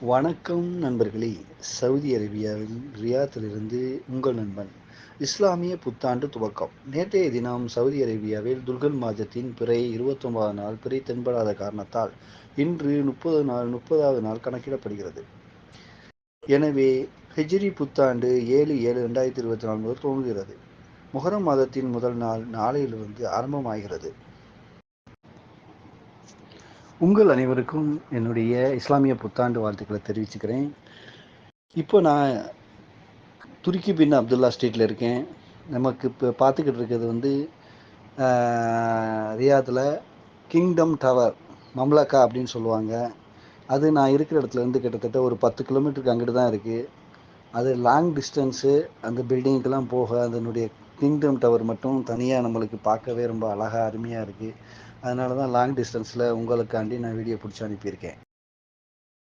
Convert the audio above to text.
வணக்கம் நண்பர்களே. சவுதி அரேபியாவில் ரியாத்திலிருந்து உங்கள் நண்பன். இஸ்லாமிய புத்தாண்டு துவக்கம். நேற்றைய தினம் சவுதி அரேபியாவில் துல்கன் மாதத்தின் பிறை 29வது நாள் பிறை தென்படாத காரணத்தால் இன்று 30வது நாள் கணக்கிடப்படுகிறது. எனவே ஹிஜ்ரி புத்தாண்டு 7/7/2024 முதல் துவங்குகிறது. முஹர்ரம் மாதத்தின் முதல் நாள் நாளையிலிருந்து ஆரம்பமாகிறது. உங்கள் அனைவருக்கும் என்னுடைய இஸ்லாமிய புத்தாண்டு வாழ்த்துக்களை தெரிவிச்சுக்கிறேன். இப்போ நான் துருக்கி பின் அப்துல்லா ஸ்ட்ரீட்டில் இருக்கேன். நமக்கு இப்போ பார்த்துக்கிட்டு இருக்கிறது வந்து ரியாத்தில் கிங்டம் டவர் மம்லக்கா அப்படின்னு சொல்லுவாங்க. அது நான் இருக்கிற இடத்துலேருந்து கிட்டத்தட்ட ஒரு 10 கிலோமீட்டருக்கு அங்கிட்டு தான் இருக்குது. அது லாங் டிஸ்டன்ஸு. அந்த பில்டிங்க்கெலாம் போக அதனுடைய கிங்டம் டவர் மட்டும் தனியாக நம்மளுக்கு பார்க்கவே ரொம்ப அழகாக அருமையாக இருக்குது. அதனால தான் லாங் டிஸ்டன்ஸில் உங்களுக்காண்டி நான் வீடியோ பிடிச்சி அனுப்பியிருக்கேன்.